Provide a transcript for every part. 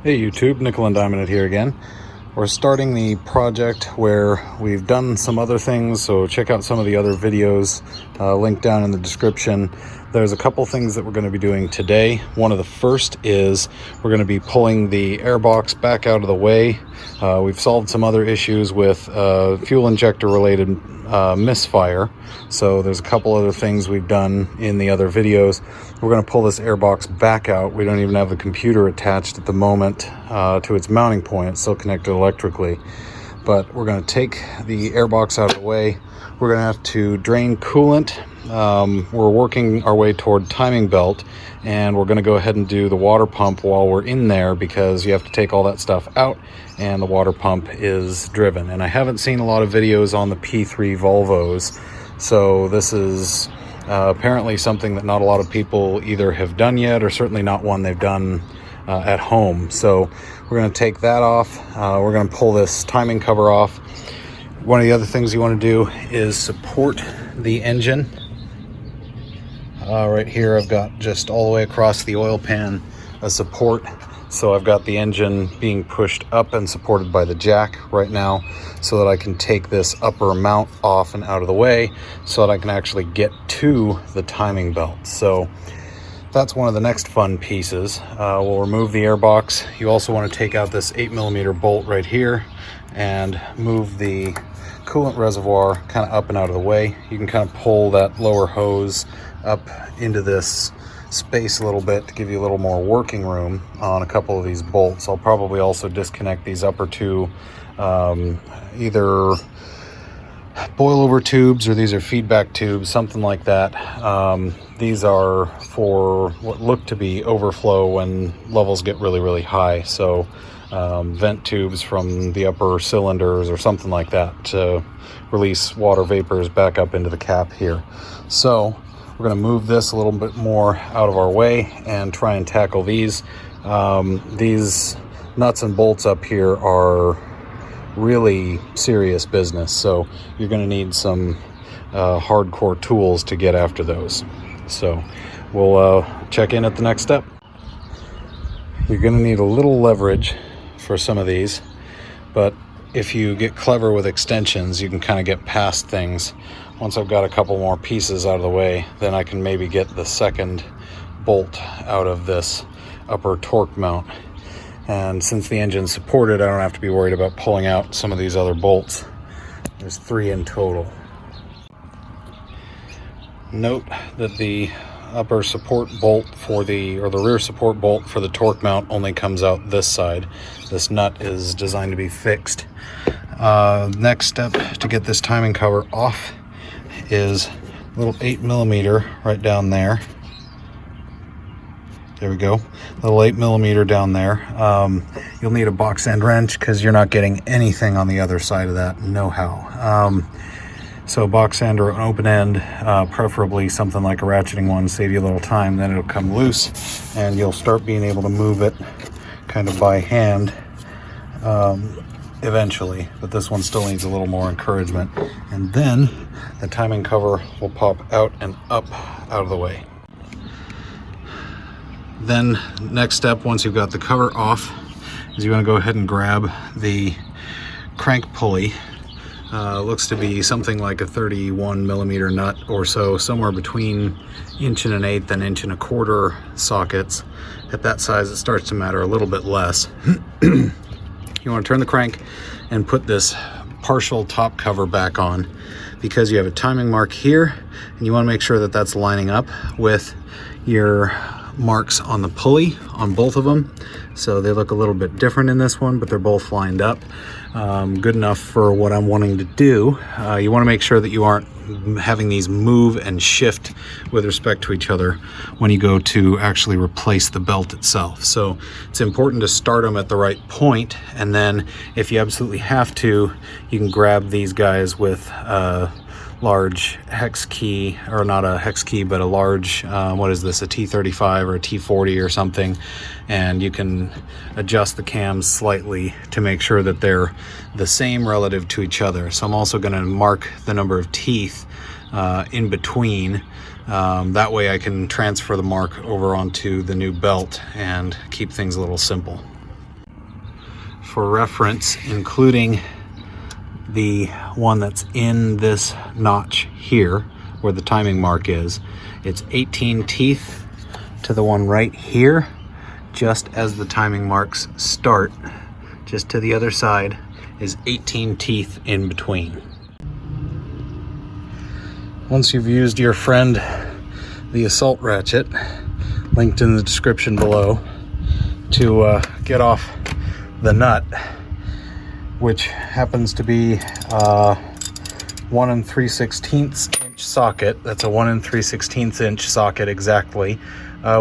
Hey YouTube, Nickel and Diamond here again. We're starting the project where we've done some other things, so check out some of the other videos, linked down in the description. There's a couple things that we're going to be doing today. One of the first is we're going to be pulling the airbox back out of the way. We've solved some other issues with fuel injector related misfire, so there's a couple other things we've done in the other videos. We're going to pull this airbox back out. We don't even have the computer attached at the moment to its mounting point. It's still connected electrically, but we're going to take the airbox out of the way. We're going to have to drain coolant. We're working our way toward timing belt, and we're going to go ahead and do the water pump while we're in there, because you have to take all that stuff out and the water pump is driven. And I haven't seen a lot of videos on the P3 Volvos, so this is apparently something that not a lot of people either have done yet, or certainly not one they've done at home. So we're going to take that off. We're going to pull this timing cover off. One of the other things you want to do is support the engine. Right here I've got just all the way across the oil pan a support. So I've got the engine being pushed up and supported by the jack right now, so that I can take this upper mount off and out of the way, so that I can actually get to the timing belt. So that's one of the next fun pieces. We'll remove the airbox. You also want to take out this 8mm bolt right here and move the coolant reservoir kind of up and out of the way. You can kind of pull that lower hose up into this space a little bit to give you a little more working room on a couple of these bolts. I'll probably also disconnect these upper two, either boilover tubes or these are feedback tubes, something like that. These are for what look to be overflow when levels get really high. So vent tubes from the upper cylinders or something like that to release water vapors back up into the cap here. So we're going to move this a little bit more out of our way and try and tackle these. These nuts and bolts up here are really serious business, so you're going to need some hardcore tools to get after those. So we'll check in at the next step. You're going to need a little leverage for some of these, but if you get clever with extensions, you can kind of get past things. Once I've got a couple more pieces out of the way, then I can maybe get the second bolt out of this upper torque mount. And since the engine's supported, I don't have to be worried about pulling out some of these other bolts. There's 3 in total. Note that the upper support bolt or the rear support bolt for the torque mount only comes out this side. This nut is designed to be fixed. Next step to get this timing cover off is a little 8mm right down there. There we go, little 8mm down there. You'll need a box end wrench because you're not getting anything on the other side of that, no how. So a box end or an open end, preferably something like a ratcheting one, save you a little time, then it'll come loose and you'll start being able to move it kind of by hand eventually, but this one still needs a little more encouragement. And then the timing cover will pop out and up out of the way. Then next step, once you've got the cover off, is you want to go ahead and grab the crank pulley. Looks to be something like a 31mm nut or so, somewhere between 1 1/8 and 1 1/4 sockets. At that size, it starts to matter a little bit less. You want to turn the crank and put this partial top cover back on, because you have a timing mark here, and you want to make sure that that's lining up with your marks on the pulley on both of them. So they look a little bit different in this one, but they're both lined up. Good enough for what I'm wanting to do. You want to make sure that you aren't having these move and shift with respect to each other when you go to actually replace the belt itself. So it's important to start them at the right point, and then if you absolutely have to, you can grab these guys with large hex key, or not a hex key, but a large, what is this, a T35 or a T40 or something, and you can adjust the cams slightly to make sure that they're the same relative to each other. So I'm also going to mark the number of teeth in between. That way I can transfer the mark over onto the new belt and keep things a little simple. for reference, including the one that's in this notch here where the timing mark is, it's 18 teeth to the one right here, just as the timing marks start. Just to the other side is 18 teeth in between. Once you've used your friend the assault ratchet, linked in the description below, to get off the nut, which happens to be 1 3/16 inch socket. That's a 1 3/16 inch socket exactly,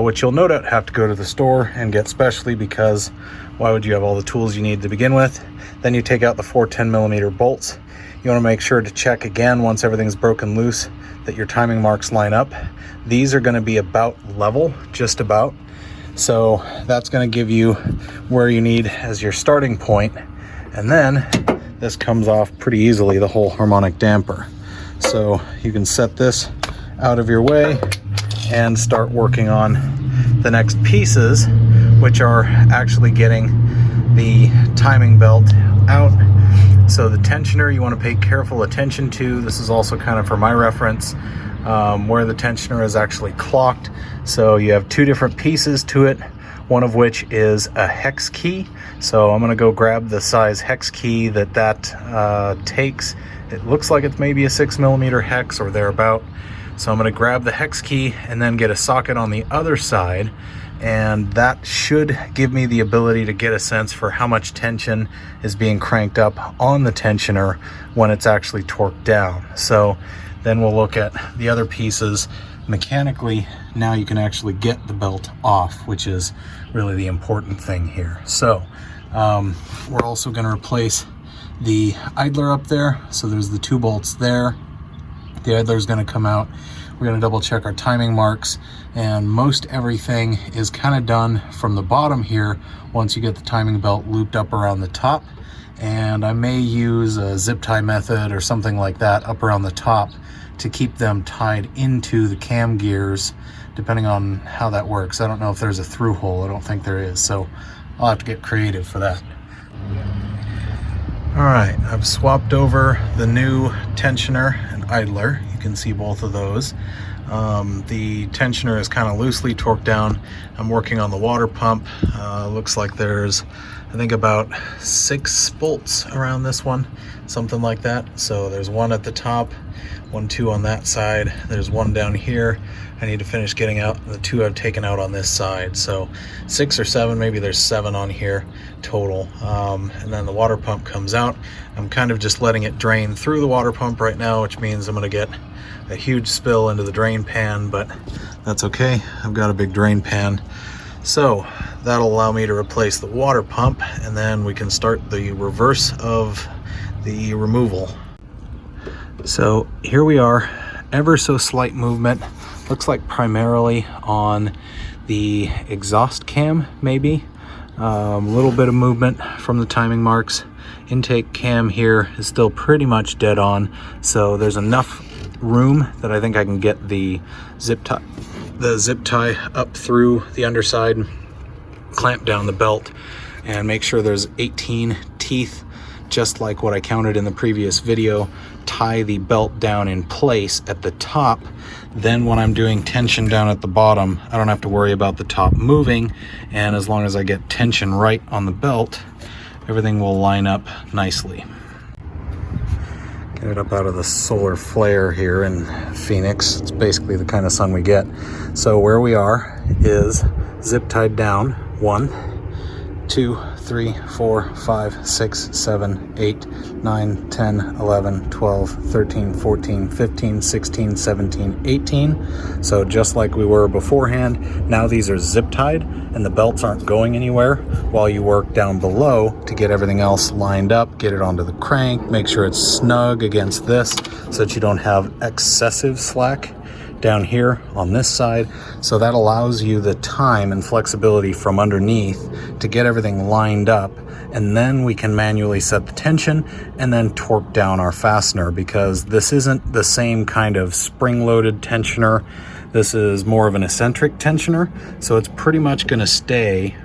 which you'll no doubt have to go to the store and get specially, because why would you have all the tools you need to begin with? Then you take out the 4 10mm bolts. You want to make sure to check again once everything's broken loose that your timing marks line up. These are going to be about level, just about. So that's going to give you where you need as your starting point. And then this comes off pretty easily, the whole harmonic damper. So you can set this out of your way and start working on the next pieces, which are actually getting the timing belt out. So the tensioner you want to pay careful attention to. This is also kind of for my reference, where the tensioner is actually clocked. So you have two different pieces to it, one of which is a hex key. So I'm going to go grab the size hex key that takes. It looks like it's maybe a 6mm hex or thereabout. So I'm going to grab the hex key and then get a socket on the other side, and that should give me the ability to get a sense for how much tension is being cranked up on the tensioner when it's actually torqued down. So then we'll look at the other pieces mechanically. Now you can actually get the belt off, which is really the important thing here. So we're also going to replace the idler up there. So there's the 2 bolts there. The idler is going to come out. We're going to double check our timing marks, and most everything is kind of done from the bottom here once you get the timing belt looped up around the top. And I may use a zip tie method or something like that up around the top to keep them tied into the cam gears, depending on how that works. I don't know if there's a through hole. I don't think there is, so I'll have to get creative for that. All right, I've swapped over the new tensioner and idler. You can see both of those. The tensioner is kind of loosely torqued down. I'm working on the water pump. Looks like there's, I think, about 6 bolts around this one, something like that. So there's one at the top, 1, 2 on that side. There's one down here. I need to finish getting out the 2 I've taken out on this side. So 6 or 7, maybe there's 7 on here total. And then the water pump comes out. I'm kind of just letting it drain through the water pump right now, which means I'm going to get a huge spill into the drain pan, but that's okay. I've got a big drain pan. So that'll allow me to replace the water pump, and then we can start the reverse of the removal. So here we are, ever so slight movement. Looks like primarily on the exhaust cam, maybe. A little bit of movement from the timing marks. Intake cam here is still pretty much dead on, so there's enough room that I think I can get the zip tie up through the underside, clamp down the belt, and make sure there's 18 teeth, just like what I counted in the previous video. Tie the belt down in place at the top. Then when I'm doing tension down at the bottom, I don't have to worry about the top moving, and as long as I get tension right on the belt, everything will line up nicely. Get it up out of the solar flare here in Phoenix. It's basically the kind of sun we get. So where we are is zip tied down. 1, 2, 3, 4, 5, 6, 7, 8, 9, 10, 11, 12, 13, 14, 15, 16, 17, 18. So just like we were beforehand, now these are zip tied and the belts aren't going anywhere while you work down below to get everything else lined up, get it onto the crank, make sure it's snug against this so that you don't have excessive slack down here on this side. So that allows you the time and flexibility from underneath to get everything lined up, and then we can manually set the tension and then torque down our fastener, because this isn't the same kind of spring-loaded tensioner. This is more of an eccentric tensioner, so it's pretty much going to stay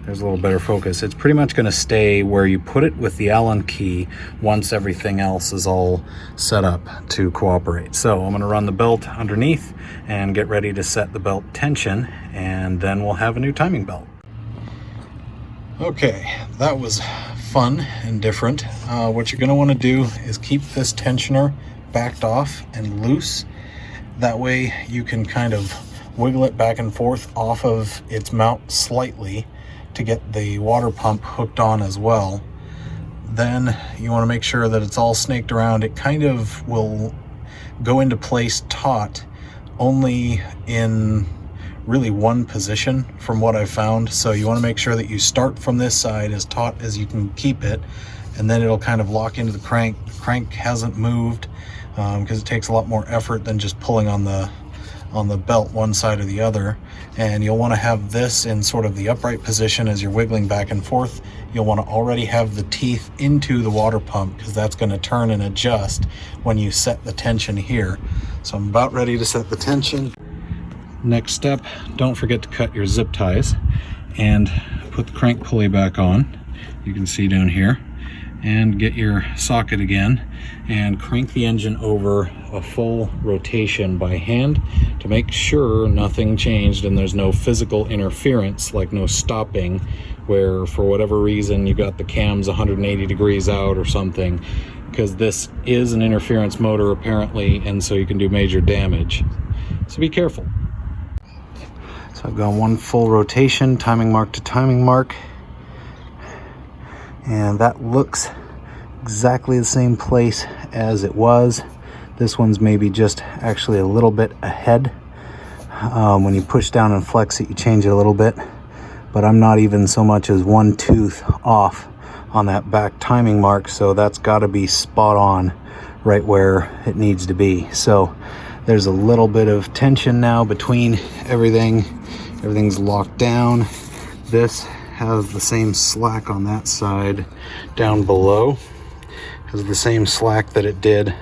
there's a little better focus. It's pretty much going to stay where you put it with the Allen key once everything else is all set up to cooperate. So I'm going to run the belt underneath and get ready to set the belt tension, and then we'll have a new timing belt. Okay, that was fun and different. What you're going to want to do is keep this tensioner backed off and loose. That way you can kind of wiggle it back and forth off of its mount slightly to get the water pump hooked on as well. Then you want to make sure that it's all snaked around. It kind of will go into place taut only in really one position from what I've found. So you want to make sure that you start from this side as taut as you can keep it, and then it'll kind of lock into the crank. The crank hasn't moved because it takes a lot more effort than just pulling on the belt one side or the other. And you'll want to have this in sort of the upright position as you're wiggling back and forth. You'll want to already have the teeth into the water pump, because that's going to turn and adjust when you set the tension here. So I'm about ready to set the tension. Next step, don't forget to cut your zip ties and put the crank pulley back on. You can see down here, and get your socket again and crank the engine over a full rotation by hand to make sure nothing changed and there's no physical interference, like no stopping where for whatever reason you got the cams 180 degrees out or something, because this is an interference motor apparently, and so you can do major damage. So be careful. So I've gone one full rotation, timing mark to timing mark, and that looks exactly the same place as it was. This one's maybe just actually a little bit ahead. When you push down and flex it, you change it a little bit, but I'm not even so much as one tooth off on that back timing mark, so that's got to be spot on right where it needs to be. So there's a little bit of tension now between everything. Everything's locked down. This has the same slack on that side down below. Has the same slack that it did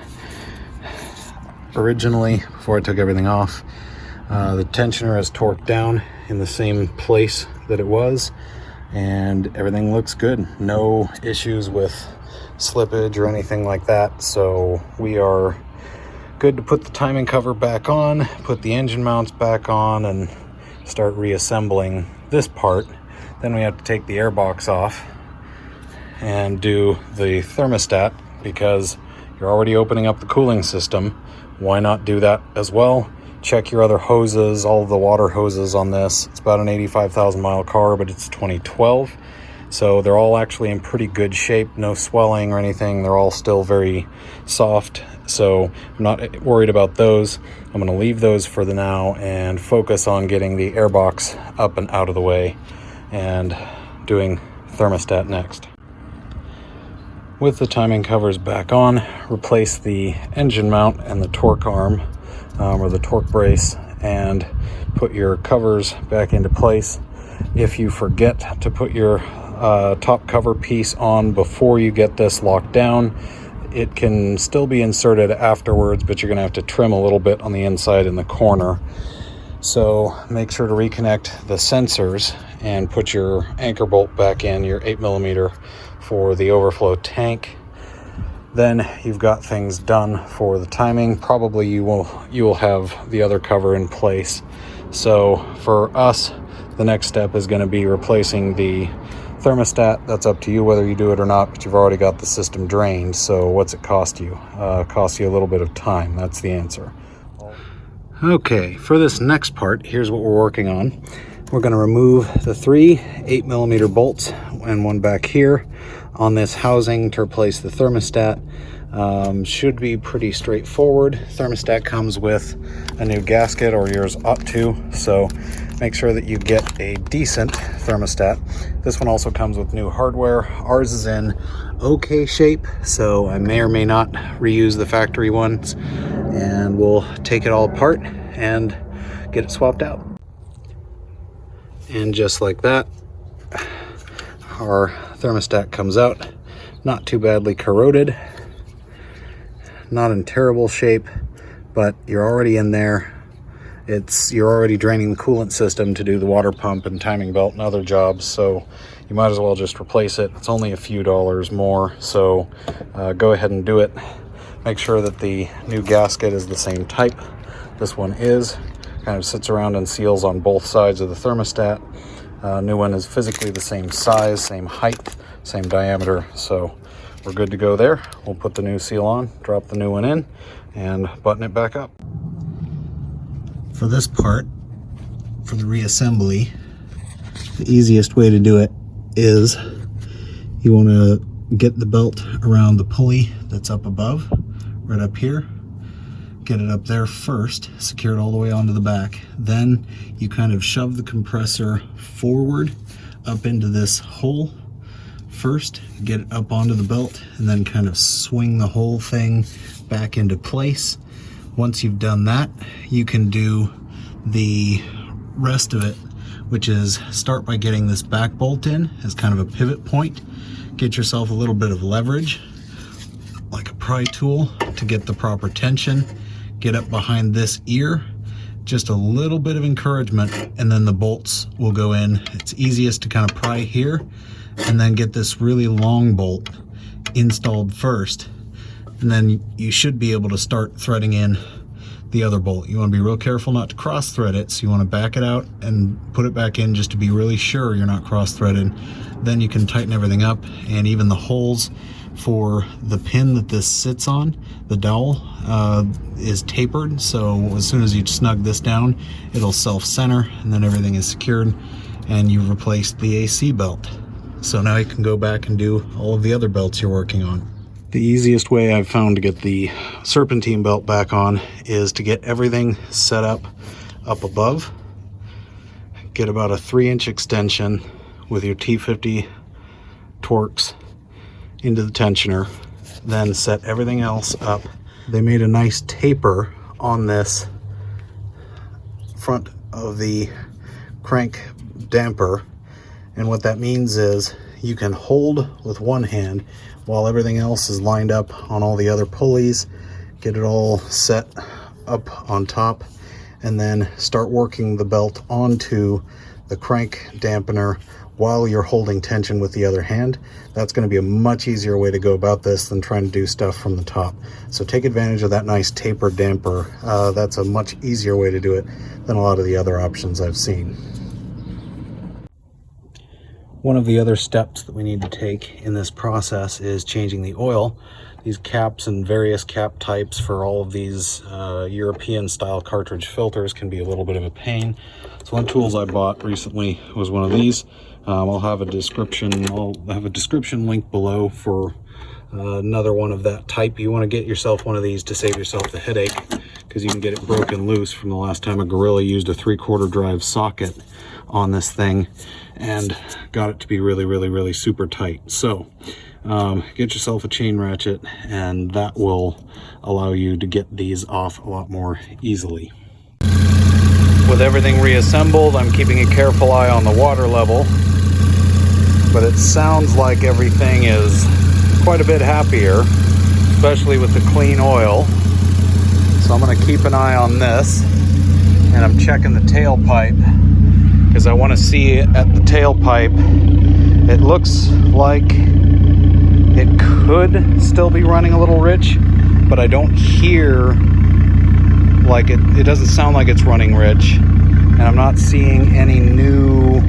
originally before I took everything off. The tensioner is torqued down in the same place that it was, and everything looks good. No issues with slippage or anything like that. So we are good to put the timing cover back on, put the engine mounts back on, and start reassembling this part. Then we have to take the airbox off and do the thermostat, because you're already opening up the cooling system. Why not do that as well? Check your other hoses, all of the water hoses on this. It's about an 85,000 mile car, but it's 2012. So they're all actually in pretty good shape, no swelling or anything. They're all still very soft. So I'm not worried about those. I'm going to leave those for the now and focus on getting the airbox up and out of the way and doing thermostat next. With the timing covers back on, replace the engine mount and the torque arm or the torque brace, and put your covers back into place. If you forget to put your top cover piece on before you get this locked down, it can still be inserted afterwards, but you're going to have to trim a little bit on the inside in the corner. So make sure to reconnect the sensors and put your anchor bolt back in, your 8mm for the overflow tank. Then you've got things done for the timing. Probably you will have the other cover in place. So for us, the next step is going to be replacing the thermostat. That's up to you whether you do it or not, but you've already got the system drained. So what's it cost you? Costs you a little bit of time. That's the answer. Okay, for this next part, here's what we're working on. We're going to remove the 3 8mm bolts and one back here on this housing to replace the thermostat. Should be pretty straightforward. Thermostat comes with a new gasket, or yours ought to, so make sure that you get a decent thermostat. This one also comes with new hardware. Ours is in okay shape, so I may or may not reuse the factory ones, and we'll take it all apart and get it swapped out. And just like that, our thermostat comes out. Not too badly corroded, not in terrible shape, but you're already in there you're already draining the coolant system to do the water pump and timing belt and other jobs, so you might as well just replace it. It's only a few dollars more, so go ahead and do it. Make sure that the new gasket is the same type. This one is. Kind of sits around and seals on both sides of the thermostat. New one is physically the same size, same height, same diameter, so we're good to go there. We'll put the new seal on, drop the new one in, and button it back up. For this part, for the reassembly, the easiest way to do it is you want to get the belt around the pulley that's up above, right up here. Get it up there first, secure it all the way onto the back. Then you kind of shove the compressor forward up into this hole first, get it up onto the belt, and then kind of swing the whole thing back into place. Once you've done that, you can do the rest of it, which is start by getting this back bolt in as kind of a pivot point. Get yourself a little bit of leverage, like a pry tool, to get the proper tension. Get up behind this ear, just a little bit of encouragement, and then the bolts will go in. It's easiest to kind of pry here and then get this really long bolt installed first, and then you should be able to start threading in the other bolt. You want to be real careful not to cross thread it, so you want to back it out and put it back in just to be really sure you're not cross threaded. Then you can tighten everything up, and even the holes for the pin that this sits on, the dowel, is tapered, so as soon as you snug this down, it'll self-center, and then everything is secured, and you've replaced the AC belt. So now you can go back and do all of the other belts you're working on. The easiest way I've found to get the serpentine belt back on is to get everything set up above. Get about a 3-inch extension with your T5 Torx into the tensioner, then set everything else up. They made a nice taper on this front of the crank damper, and what that means is you can hold with one hand while everything else is lined up on all the other pulleys, get it all set up on top, and then start working the belt onto the crank dampener while you're holding tension with the other hand. That's going to be a much easier way to go about this than trying to do stuff from the top. So take advantage of that nice taper damper. That's a much easier way to do it than a lot of the other options I've seen. One of the other steps that we need to take in this process is changing the oil. These caps and various cap types for all of these European style cartridge filters can be a little bit of a pain. So one of the tools I bought recently was one of these. I'll have a description link below for another one of that type. You want to get yourself one of these to save yourself the headache, because you can get it broken loose from the last time a gorilla used a 3/4 drive socket on this thing and got it to be really super tight. So get yourself a chain ratchet, and that will allow you to get these off a lot more easily. With everything reassembled, I'm keeping a careful eye on the water level, but it sounds like everything is quite a bit happier, especially with the clean oil. So I'm going to keep an eye on this, and I'm checking the tailpipe because I want to see at the tailpipe. It looks like it could still be running a little rich, but I don't hear like it doesn't sound like it's running rich, and I'm not seeing any new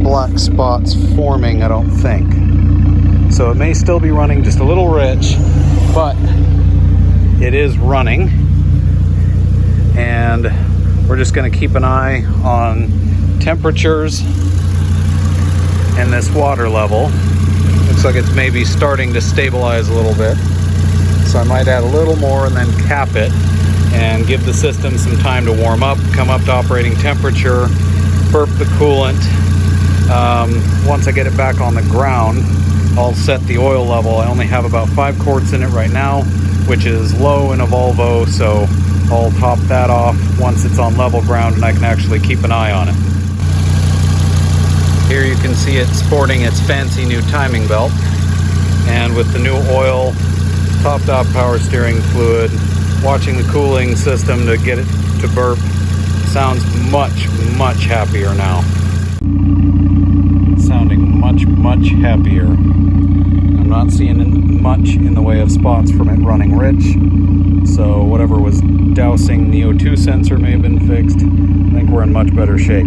black spots forming, I don't think. So it may still be running just a little rich, but it is running, and we're just going to keep an eye on temperatures and this water level. Looks like it's maybe starting to stabilize a little bit. So I might add a little more and then cap it and give the system some time to warm up, come up to operating temperature, burp the coolant. Once I get it back on the ground, I'll set the oil level. I only have about 5 quarts in it right now, which is low in a Volvo, so I'll top that off once it's on level ground and I can actually keep an eye on it. Here you can see it sporting its fancy new timing belt, and with the new oil, topped off power steering fluid, watching the cooling system to get it to burp. Sounds much happier now. Sounding much happier. I'm not seeing much in the way of spots from it running rich, so whatever was dousing the O2 sensor may have been fixed. I think we're in much better shape.